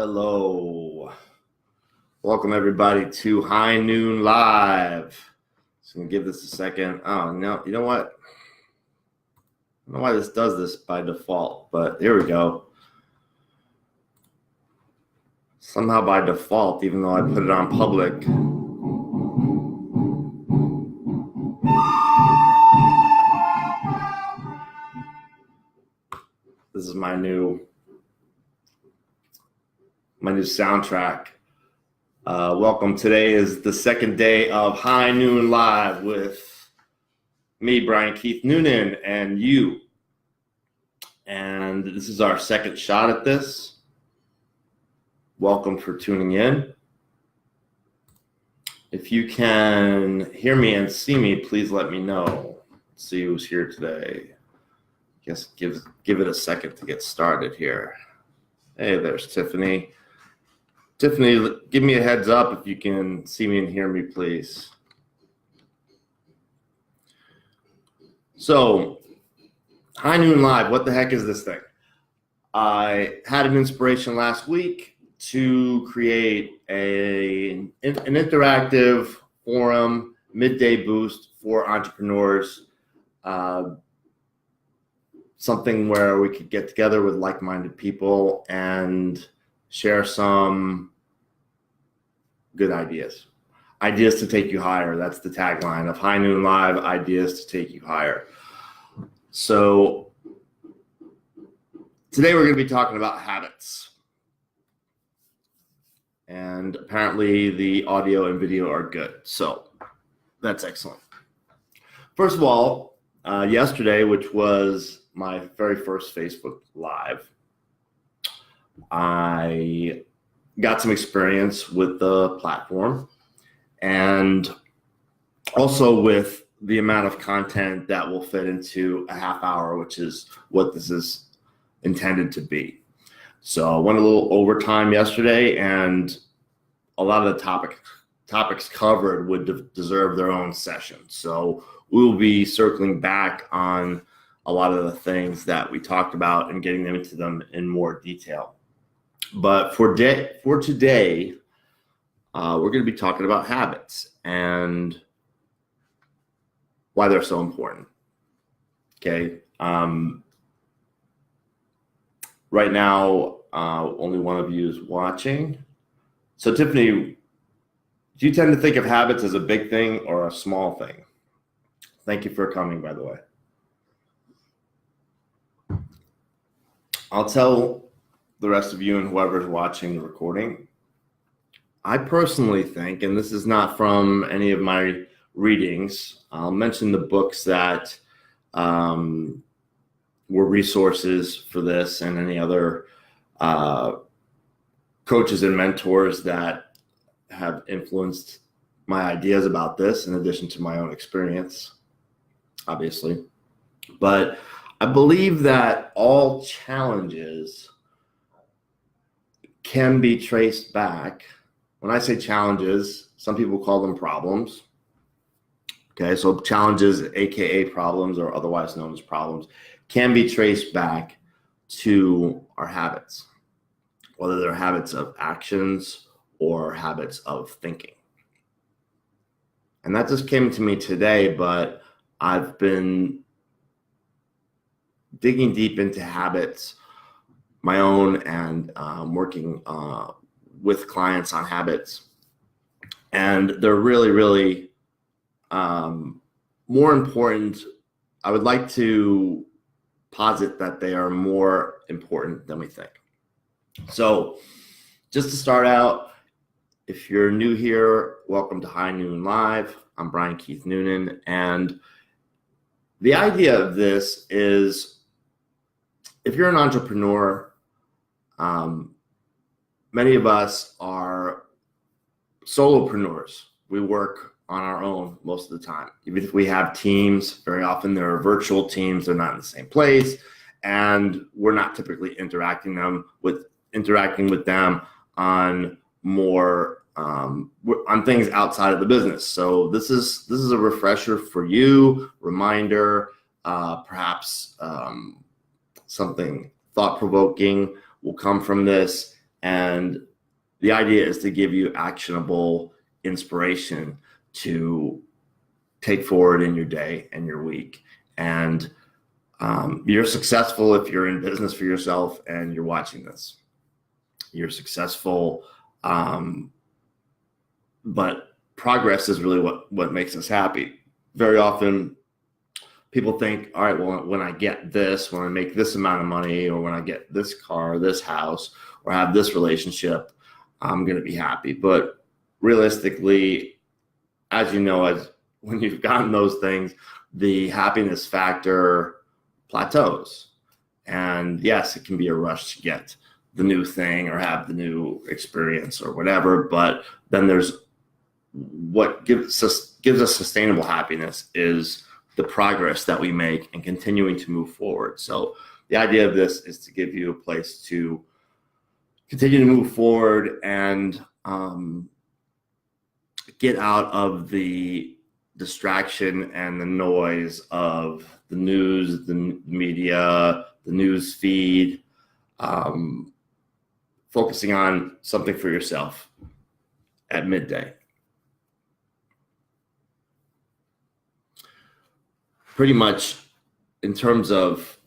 Hello. Welcome everybody to High Noon Live. Just gonna give this a second. Oh no, you know what? I don't know why this does this by default, but here we go. Somehow by default, even though I put it on public. This is my new soundtrack. Welcome. Today is the second day of High Noon Live with me, Brian Keith Noonan, and you. And this is our second shot at this. Welcome for tuning in. If you can hear me and see me, please let me know. Let's see who's here today. Guess give it a second to get started here. Hey, there's Tiffany. Tiffany, give me a heads up if you can see me and hear me, please. So, High Noon Live, what the heck is this thing? I had an inspiration last week to create an interactive forum, midday boost for entrepreneurs, something where we could get together with like-minded people and share some good ideas to take you higher. That's the tagline of High Noon Live, ideas to take you higher. So today we're going to be talking about habits. And apparently the audio and video are good. So that's excellent. First of all, yesterday, which was my very first Facebook Live, I got some experience with the platform and also with the amount of content that will fit into a half hour, which is what this is intended to be. So I went a little overtime yesterday, and a lot of the topics covered would deserve their own session. So we will be circling back on a lot of the things that we talked about and getting them into them in more detail. But for today, we're going to be talking about habits and why they're so important. Okay. Right now, only one of you is watching. So Tiffany, do you tend to think of habits as a big thing or a small thing? Thank you for coming, by the way. I'll tell the rest of you and whoever's watching the recording, I personally think, and this is not from any of my readings, I'll mention the books that were resources for this and any other coaches and mentors that have influenced my ideas about this, in addition to my own experience, obviously. But I believe that all challenges can be traced back. When I say challenges, some people call them problems. Okay, so challenges, AKA problems, or otherwise known as problems, can be traced back to our habits, whether they're habits of actions or habits of thinking. And that just came to me today, but I've been digging deep into habits, my own, and working with clients on habits. And they're really, really more important. I would like to posit that they are more important than we think. So just to start out, if you're new here, welcome to High Noon Live. I'm Brian Keith Noonan. And the idea of this is, if you're an entrepreneur, many of us are solopreneurs. We work on our own most of the time. Even if we have teams, very often there are virtual teams. They're not in the same place, and we're not typically interacting with them on more on things outside of the business. So this is a refresher for you, reminder, perhaps something thought-provoking will come from this, And the idea is to give you actionable inspiration to take forward in your day and your week. And you're successful if you're in business for yourself and you're watching this. You're successful, but progress is really what makes us happy. Very often, people think, all right, well, when I get this, when I make this amount of money, or when I get this car, this house, or have this relationship, I'm going to be happy. But realistically, as you know, when you've gotten those things, the happiness factor plateaus. And yes, it can be a rush to get the new thing or have the new experience or whatever. But then there's what gives us sustainable happiness is the progress that we make and continuing to move forward. So the idea of this is to give you a place to continue to move forward and get out of the distraction and the noise of the news, the media, the news feed, focusing on something for yourself at midday. Pretty much in terms of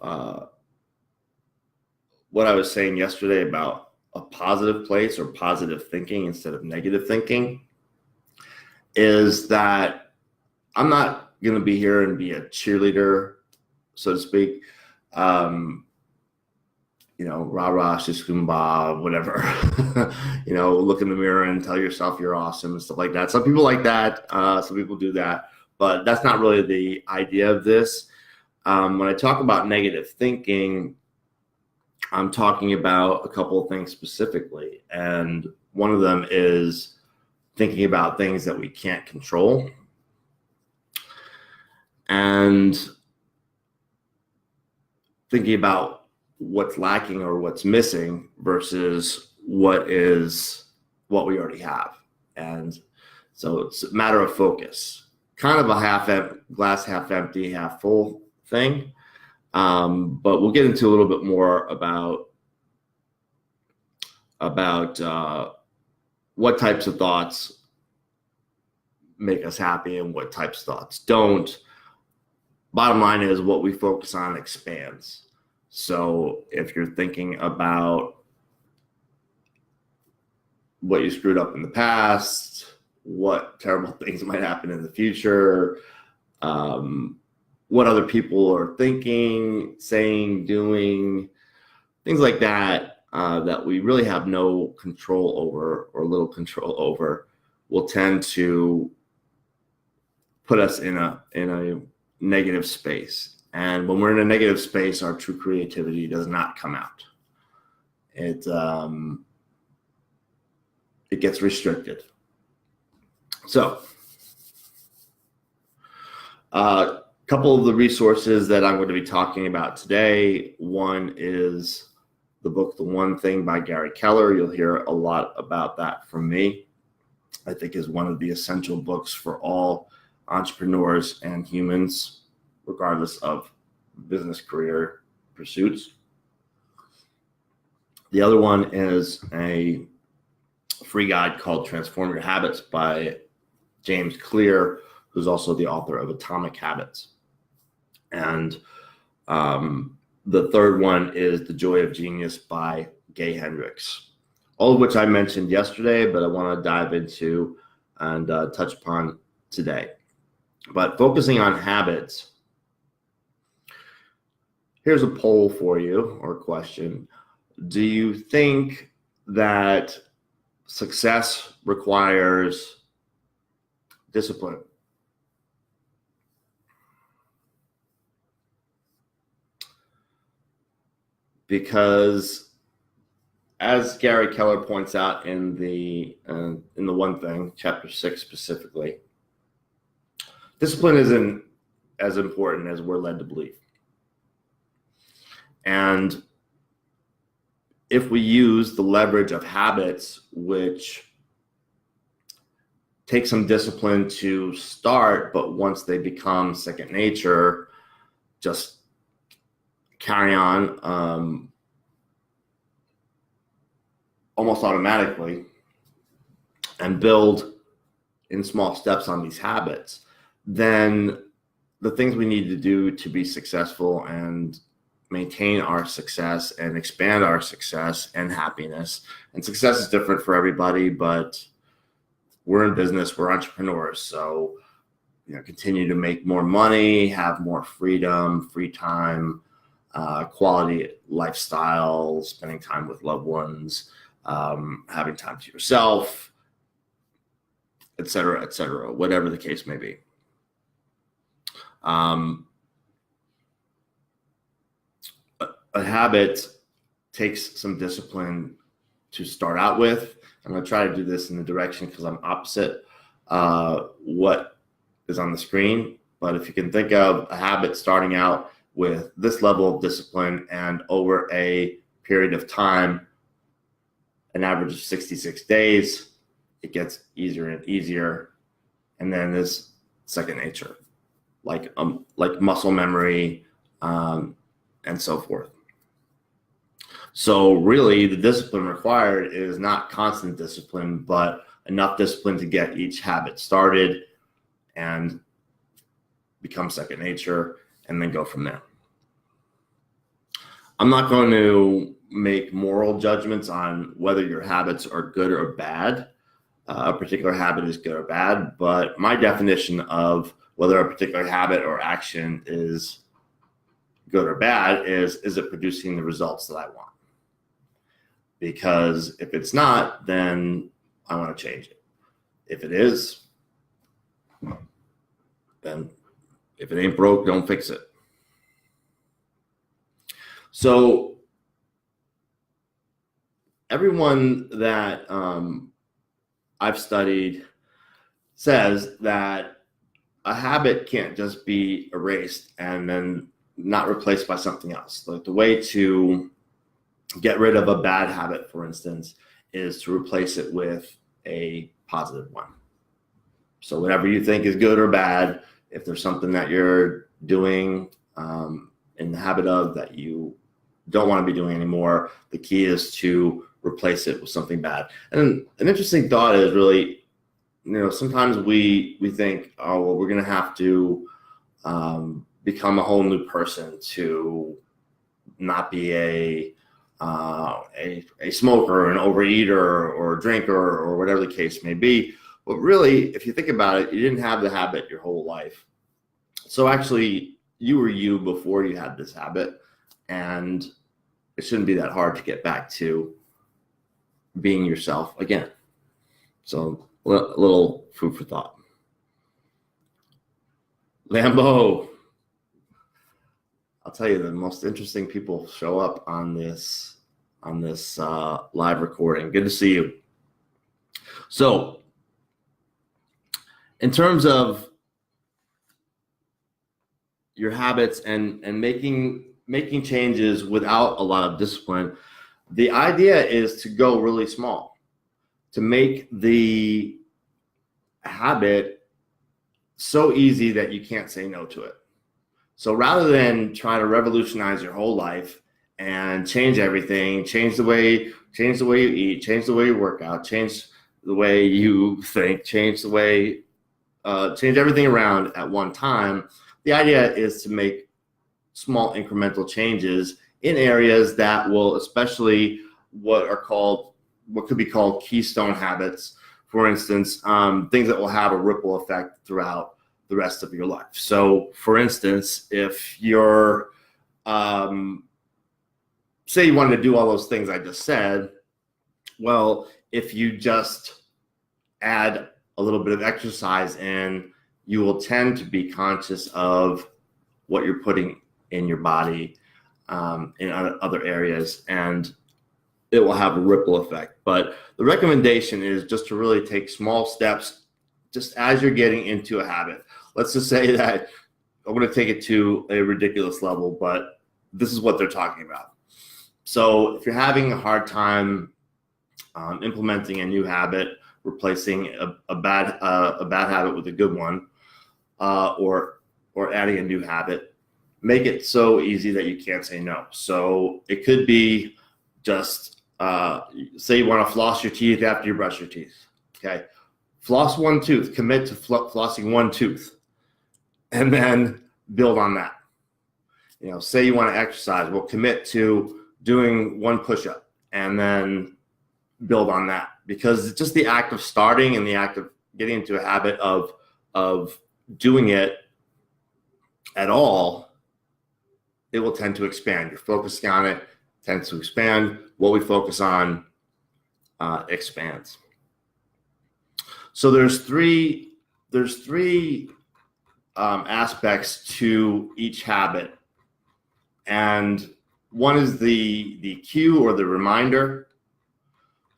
what I was saying yesterday about a positive place or positive thinking instead of negative thinking, is that I'm not going to be here and be a cheerleader, so to speak. Rah rah, shiskumba, whatever. Look in the mirror and tell yourself you're awesome and stuff like that. Some people like that. Some people do that. But that's not really the idea of this. When I talk about negative thinking, I'm talking about a couple of things specifically. And one of them is thinking about things that we can't control. And thinking about what's lacking or what's missing versus what we already have. And so it's a matter of focus. Kind of a glass half empty, half full thing. But we'll get into a little bit more about what types of thoughts make us happy and what types of thoughts don't. Bottom line is what we focus on expands. So if you're thinking about what you screwed up in the past, what terrible things might happen in the future, what other people are thinking, saying, doing, things like that, that we really have no control over or little control over, will tend to put us in a negative space. And when we're in a negative space, our true creativity does not come out. It gets restricted. So, a couple of the resources that I'm going to be talking about today. One is the book, The One Thing by Gary Keller. You'll hear a lot about that from me. I think is one of the essential books for all entrepreneurs and humans, regardless of business career pursuits. The other one is a free guide called Transform Your Habits by James Clear, who's also the author of Atomic Habits. And the third one is The Joy of Genius by Gay Hendricks, all of which I mentioned yesterday, but I want to dive into and touch upon today. But focusing on habits, here's a poll for you, or a question. Do you think that success requires discipline? Because as Gary Keller points out in the One Thing, chapter 6 specifically, discipline isn't as important as we're led to believe. And if we use the leverage of habits, which take some discipline to start, but once they become second nature, just carry on, almost automatically and build in small steps on these habits, then the things we need to do to be successful and maintain our success and expand our success and happiness. And success is different for everybody, but we're in business, we're entrepreneurs. So, continue to make more money, have more freedom, free time, quality lifestyle, spending time with loved ones, having time to yourself, et cetera, whatever the case may be. A habit takes some discipline to start out with. I'm going to try to do this in the direction because I'm opposite what is on the screen. But if you can think of a habit starting out with this level of discipline and over a period of time, an average of 66 days, it gets easier and easier. And then this second nature, like muscle memory and so forth. So really the discipline required is not constant discipline, but enough discipline to get each habit started and become second nature and then go from there. I'm not going to make moral judgments on whether your habits are good or bad. A particular habit is good or bad, but my definition of whether a particular habit or action is good or bad is it producing the results that I want? Because if it's not, then I want to change it. If it is, then if it ain't broke, don't fix it. So everyone that I've studied says that a habit can't just be erased and then not replaced by something else. Like the way to get rid of a bad habit, for instance, is to replace it with a positive one. So whatever you think is good or bad, if there's something that you're doing in the habit of that you don't want to be doing anymore, the key is to replace it with something bad. And an interesting thought is really, sometimes we think, oh, well, we're going to have to become a whole new person to not be a smoker, an overeater, or a drinker, or whatever the case may be. But really, if you think about it, you didn't have the habit your whole life. So actually, you were you before you had this habit, and it shouldn't be that hard to get back to being yourself again. So a little food for thought. Lambo. I'll tell you, the most interesting people show up on this live recording. Good to see you. So, in terms of your habits and making changes without a lot of discipline, the idea is to go really small, to make the habit so easy that you can't say no to it. So rather than try to revolutionize your whole life and change everything, change the way you eat, change the way you work out, change the way you think, change everything around at one time, the idea is to make small incremental changes in areas that will, especially what could be called keystone habits, for instance, things that will have a ripple effect throughout the rest of your life. So for instance, if you're, say you wanted to do all those things I just said, well, if you just add a little bit of exercise in, you will tend to be conscious of what you're putting in your body in other areas, and it will have a ripple effect. But the recommendation is just to really take small steps just as you're getting into a habit. Let's just say that I'm going to take it to a ridiculous level, but this is what they're talking about. So if you're having a hard time implementing a new habit, replacing a bad habit with a good one, or adding a new habit, make it so easy that you can't say no. So it could be just say you want to floss your teeth after you brush your teeth. Okay, floss one tooth. Commit to flossing one tooth, and then build on that. Say you want to exercise. Well, commit to doing one push-up, and then build on that, because it's just the act of starting and the act of getting into a habit of doing it at all, it will tend to expand. You're focusing on it, tends to expand. What we focus on expands. So there's three aspects to each habit, and one is the cue or the reminder.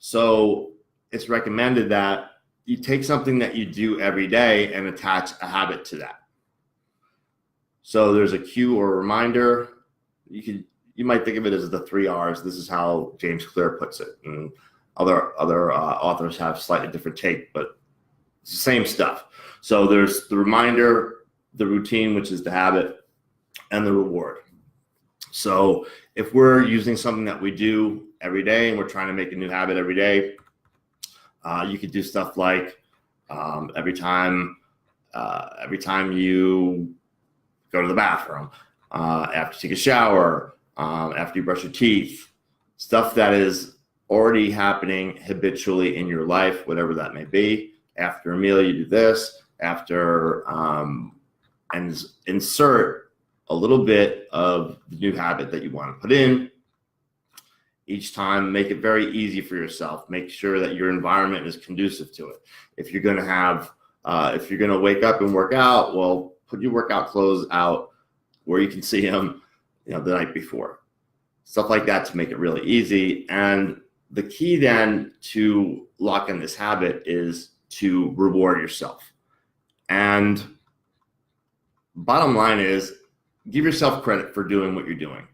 So it's recommended that you take something that you do every day and attach a habit to that. So there's a cue or a reminder. You might think of it as the 3 R's. This is how James Clear puts it, and other authors have slightly different take, but it's the same stuff. So there's the reminder, the routine, which is the habit, and the reward. So if we're using something that we do every day and we're trying to make a new habit every day, you could do stuff like every time you go to the bathroom, after you take a shower, after you brush your teeth, stuff that is already happening habitually in your life, whatever that may be. After a meal, you do this. And insert a little bit of the new habit that you want to put in. Each time, make it very easy for yourself. Make sure that your environment is conducive to it. If you're going to wake up and work out, well, put your workout clothes out where you can see them, the night before. Stuff like that to make it really easy. And the key then to lock in this habit is to reward yourself. And bottom line is, give yourself credit for doing what you're doing.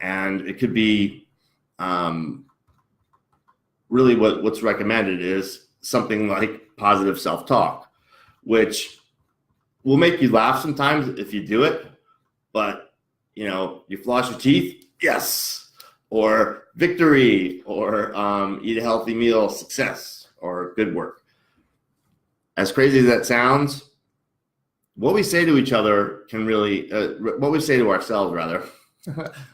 And it could be really what's recommended is something like positive self-talk, which will make you laugh sometimes if you do it. But, you floss your teeth, yes, or victory, or eat a healthy meal, success, or good work. As crazy as that sounds, what we say to each other can really, what we say to ourselves rather,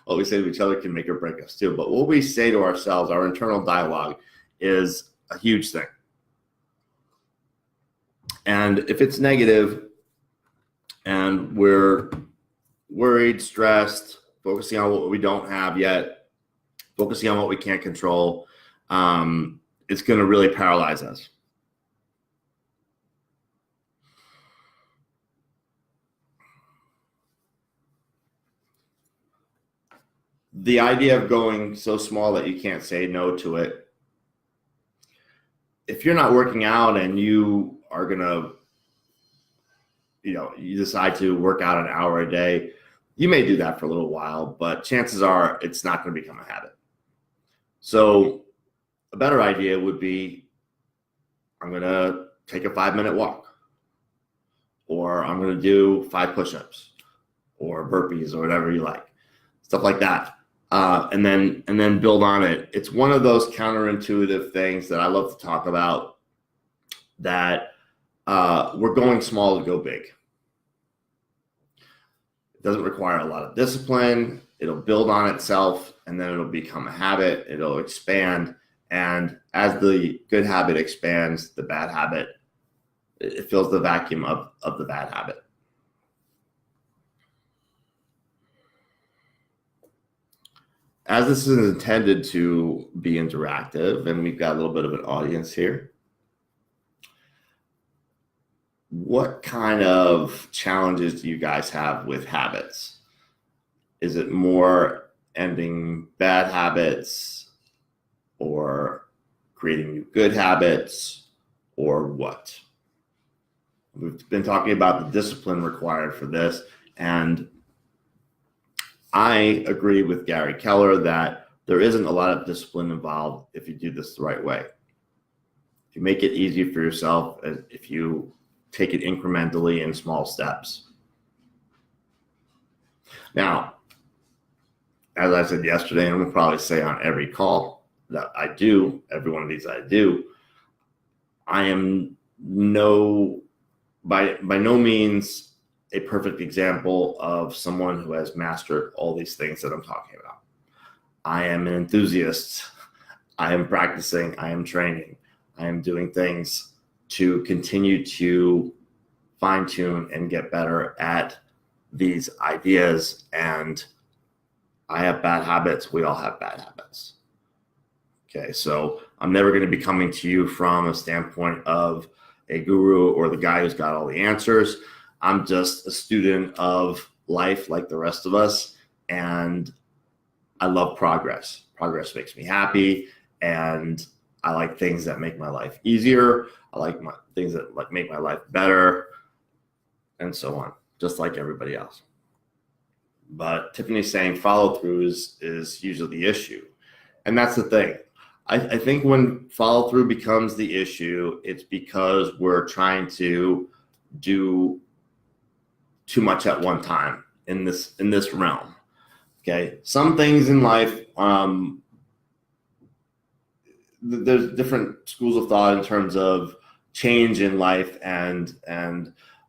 what we say to each other can make or break us too. But what we say to ourselves, our internal dialogue, is a huge thing. And if it's negative and we're worried, stressed, focusing on what we don't have yet, focusing on what we can't control, it's going to really paralyze us. The idea of going so small that you can't say no to it. If you're not working out and you are going to, you decide to work out an hour a day, you may do that for a little while, but chances are it's not going to become a habit. So a better idea would be, I'm going to take a 5-minute walk, or I'm going to do 5 push-ups or burpees or whatever you like, stuff like that. And then build on it. It's one of those counterintuitive things that I love to talk about, that we're going small to go big. It doesn't require a lot of discipline. It'll build on itself, and then it'll become a habit. It'll expand. And as the good habit expands, the bad habit, it fills the vacuum of the bad habit. As this is intended to be interactive, and we've got a little bit of an audience here, what kind of challenges do you guys have with habits? Is it more ending bad habits, or creating new good habits, or what? We've been talking about the discipline required for this, and I agree with Gary Keller that there isn't a lot of discipline involved if you do this the right way. If you make it easy for yourself, if you take it incrementally in small steps. Now, as I said yesterday, and I'm gonna probably say on every call that I do, every one of these I do, I am by no means a perfect example of someone who has mastered all these things that I'm talking about. I am an enthusiast. I am practicing. I am training. I am doing things to continue to fine tune and get better at these ideas. And I have bad habits. We all have bad habits. Okay, so I'm never going to be coming to you from a standpoint of a guru or the guy who's got all the answers. I'm just a student of life like the rest of us, and I love progress. Progress makes me happy, and I like things that make my life easier. I like things that make my life better, and so on, just like everybody else. But Tiffany's saying follow through is usually the issue, and that's the thing. I think when follow through becomes the issue, it's because we're trying to do too much at one time in this realm. Okay, some things in life, there's different schools of thought in terms of change in life and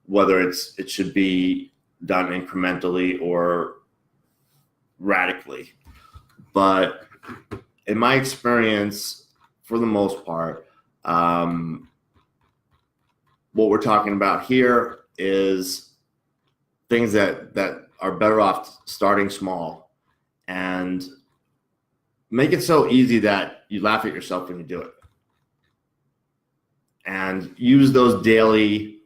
whether it should be done incrementally or radically. But in my experience, for the most part, what we're talking about here is things that are better off starting small and make it so easy that you laugh at yourself when you do it. And use those daily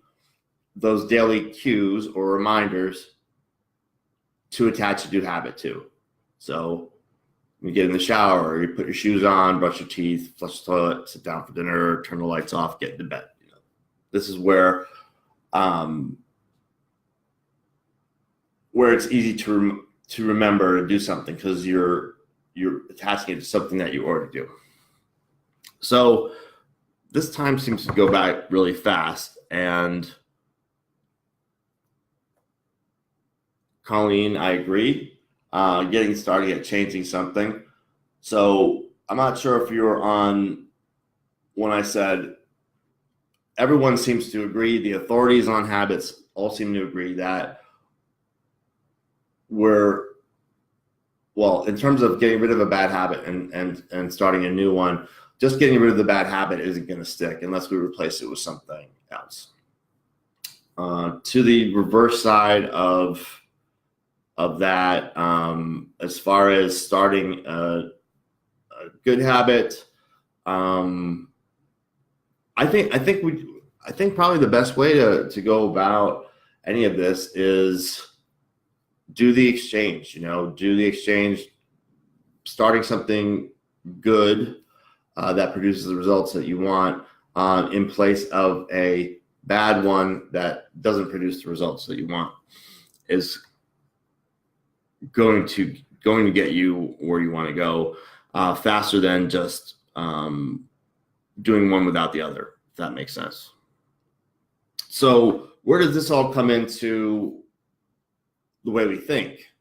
cues or reminders to attach a new habit to. So you get in the shower, you put your shoes on, brush your teeth, flush the toilet, sit down for dinner, turn the lights off, get into bed. This is where it's easy to remember to do something because you're attaching it to something that you already do. So this time seems to go back really fast. And Colleen, I agree. Getting started at changing something. So I'm not sure if you're on when I said everyone seems to agree, the authorities on habits all seem to agree that in terms of getting rid of a bad habit and starting a new one, just getting rid of the bad habit isn't going to stick unless we replace it with something else. To the reverse side of that, as far as starting a good habit, I think probably the best way to go about any of this is do the exchange. Do the exchange, starting something good that produces the results that you want in place of a bad one that doesn't produce the results that you want is going to get you where you want to go faster than just doing one without the other, if that makes sense. So where does this all come into the way we think,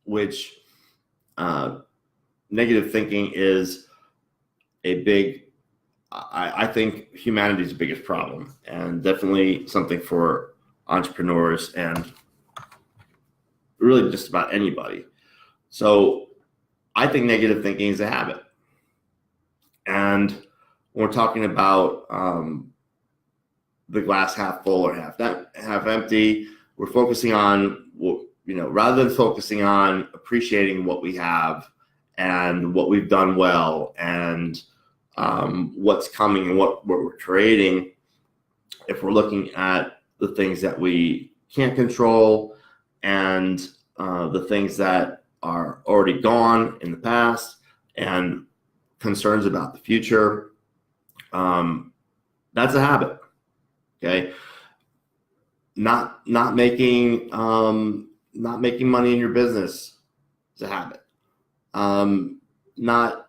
which negative thinking is a big, I think humanity's biggest problem, and definitely something for entrepreneurs and really just about anybody. So I think negative thinking is a habit. And when we're talking about the glass half full or half empty, we're focusing on, rather than focusing on appreciating what we have and what we've done well and what's coming and what we're creating. If we're looking at the things that we can't control and the things that are already gone in the past and concerns about the future, that's a habit. Okay, not making money in your business is a habit. Not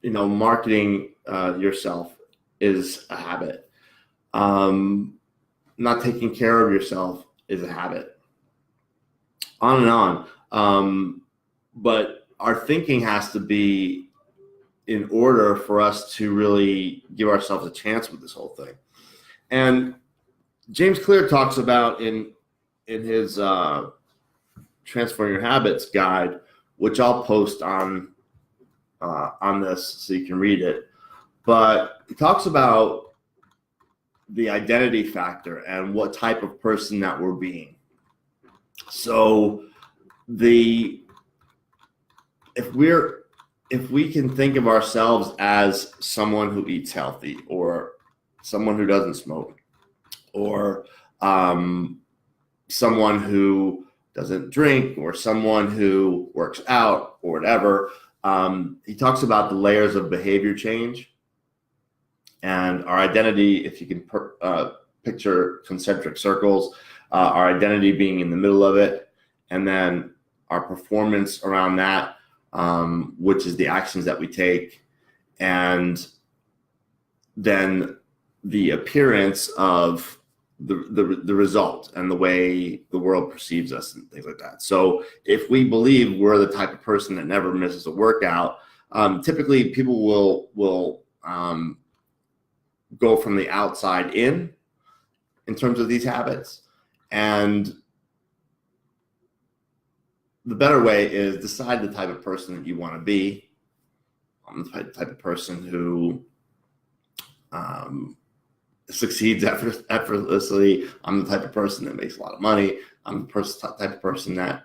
marketing yourself is a habit. Not taking care of yourself is a habit. On and on. but our thinking has to be in order for us to really give ourselves a chance with this whole thing. And James Clear talks about in his Transform Your Habits guide, which I'll post on this so you can read it. But he talks about the identity factor and what type of person that we're being. So if we can think of ourselves as someone who eats healthy, or someone who doesn't smoke, or someone who doesn't drink, or someone who works out, or whatever, he talks about the layers of behavior change. And our identity, if you can picture concentric circles, our identity being in the middle of it, and then our performance around that, which is the actions that we take, and then the appearance of the result and the way the world perceives us and things like that. So if we believe we're the type of person that never misses a workout, typically people will go from the outside in terms of these habits. And the better way is decide the type of person that you want to be. I'm the type of person who succeeds effortlessly. I'm the type of person that makes a lot of money. I'm the type of person that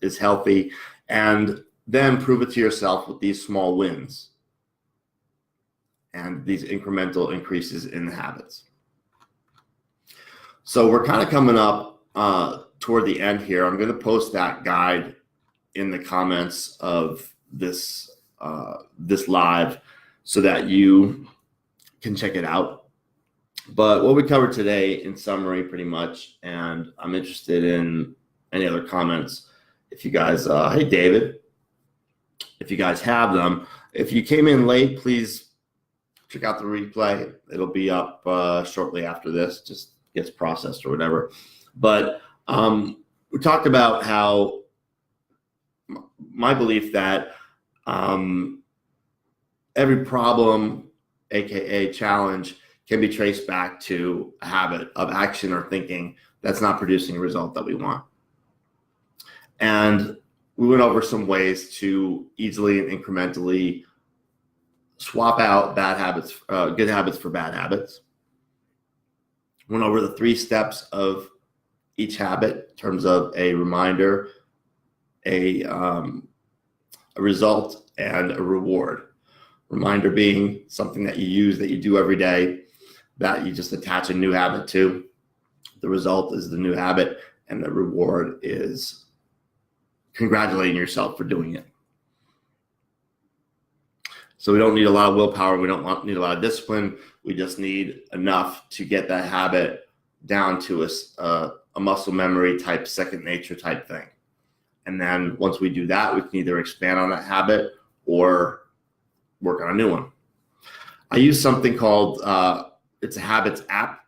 is healthy. And then prove it to yourself with these small wins and these incremental increases in the habits. So we're kind of coming up toward the end here. I'm going to post that guide in the comments of this live so that you can check it out. But what we covered today, in summary, pretty much, and I'm interested in any other comments. If you guys, hey David, if you guys have them. If you came in late, please check out the replay. It'll be up shortly after this, just gets processed or whatever. But we talked about how my belief that every problem, aka challenge, can be traced back to a habit of action or thinking that's not producing a result that we want. And we went over some ways to easily and incrementally swap out bad habits, good habits for bad habits. Went over the 3 steps of each habit in terms of a reminder, a result, and a reward. Reminder being something that you use, that you do every day, that you just attach a new habit to. The result is the new habit, and the reward is congratulating yourself for doing it. So we don't need a lot of willpower. We don't need a lot of discipline. We just need enough to get that habit down to a muscle memory type, second nature type thing. And then once we do that, we can either expand on that habit or work on a new one. I use something called, it's a habits app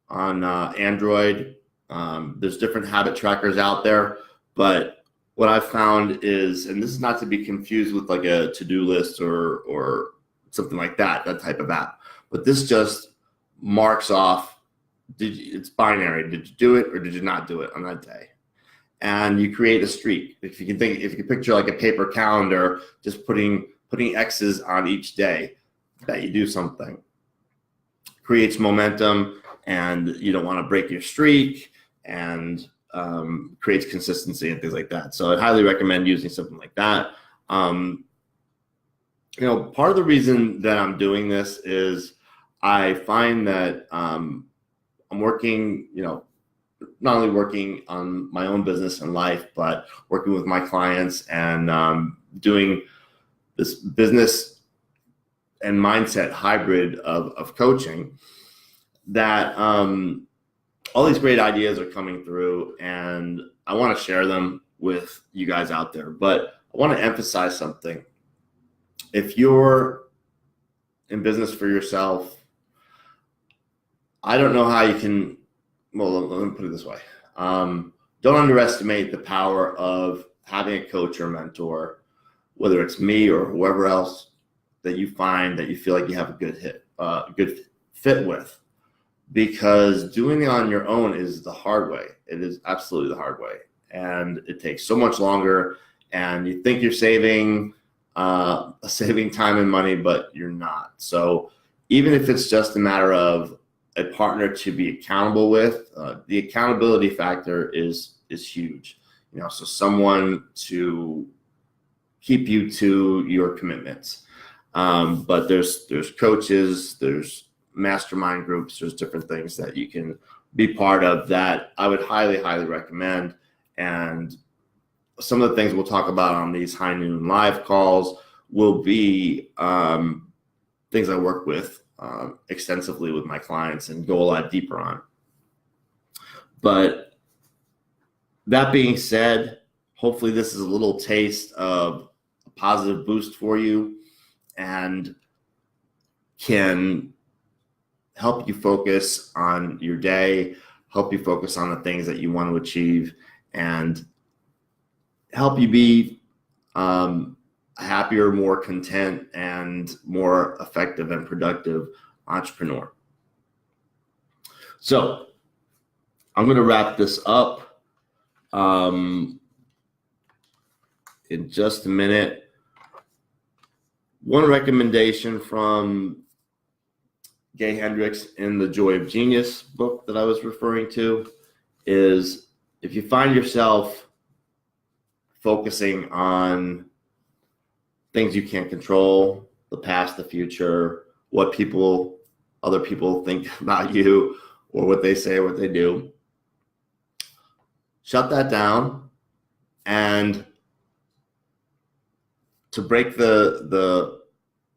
on Android. There's different habit trackers out there, but what I've found is, and this is not to be confused with like a to-do list or something like that type of app, but this just marks off, it's binary. Did you do it or did you not do it on that day? And you create a streak. If you can picture like a paper calendar, just putting X's on each day that you do something, creates momentum, and you don't want to break your streak, and creates consistency and things like that. So I'd highly recommend using something like that. Part of the reason that I'm doing this is I find that I'm working, not only working on my own business and life, but working with my clients and doing this business and mindset hybrid of coaching, that all these great ideas are coming through, and I want to share them with you guys out there. But I want to emphasize something. If you're in business for yourself, I don't know how you can, well, let me put it this way. Don't underestimate the power of having a coach or mentor, whether it's me or whoever else that you find that you feel like you have a good fit with, because doing it on your own is the hard way. It is absolutely the hard way, and it takes so much longer. And you think you're saving time and money, but you're not. So even if it's just a matter of a partner to be accountable with, the accountability factor is huge. So someone to keep you to your commitments. But there's coaches, there's mastermind groups, there's different things that you can be part of that I would highly, highly recommend. And some of the things we'll talk about on these High Noon live calls will be things I work with extensively with my clients and go a lot deeper on. But that being said, hopefully this is a little taste of a positive boost for you and can help you focus on your day, help you focus on the things that you want to achieve, and help you be happier, more content, and more effective and productive entrepreneur. So I'm going to wrap this up in just a minute. One recommendation from Gay Hendricks in the Joy of Genius book that I was referring to is, if you find yourself focusing on things you can't control, the past, the future, what other people think about you, or what they say, or what they do, shut that down. And to break the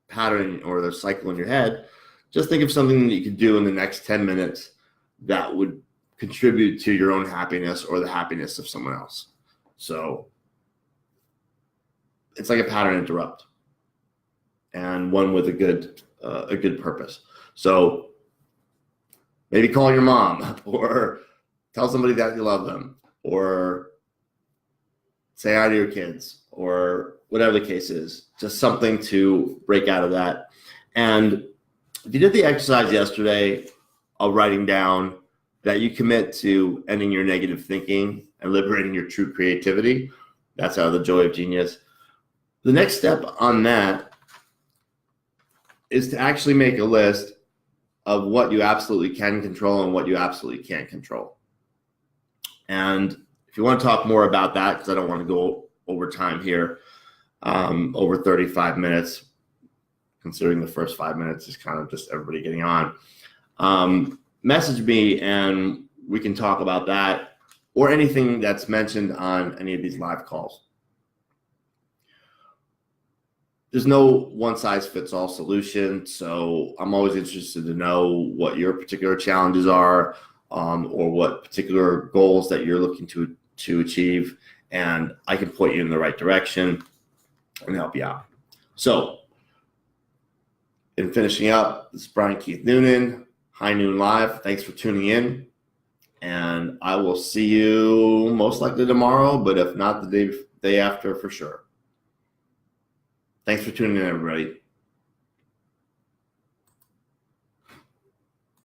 pattern or the cycle in your head, just think of something that you could do in the next 10 minutes that would contribute to your own happiness or the happiness of someone else. So it's like a pattern interrupt, and one with a good purpose. So maybe call your mom, or tell somebody that you love them, or say hi to your kids, or whatever the case is. Just something to break out of that. And if you did the exercise yesterday of writing down that you commit to ending your negative thinking and liberating your true creativity, that's out of the Joy of Genius. The next step on that is to actually make a list of what you absolutely can control and what you absolutely can't control. And if you want to talk more about that, because I don't want to go over time here, over 35 minutes, considering the first 5 minutes is kind of just everybody getting on, message me and we can talk about that or anything that's mentioned on any of these live calls. There's no one-size-fits-all solution, so I'm always interested to know what your particular challenges are, or what particular goals that you're looking to achieve, and I can point you in the right direction and help you out. So, in finishing up, this is Brian Keith Noonan, High Noon Live. Thanks for tuning in, and I will see you most likely tomorrow, but if not, the day after for sure. Thanks for tuning in, everybody.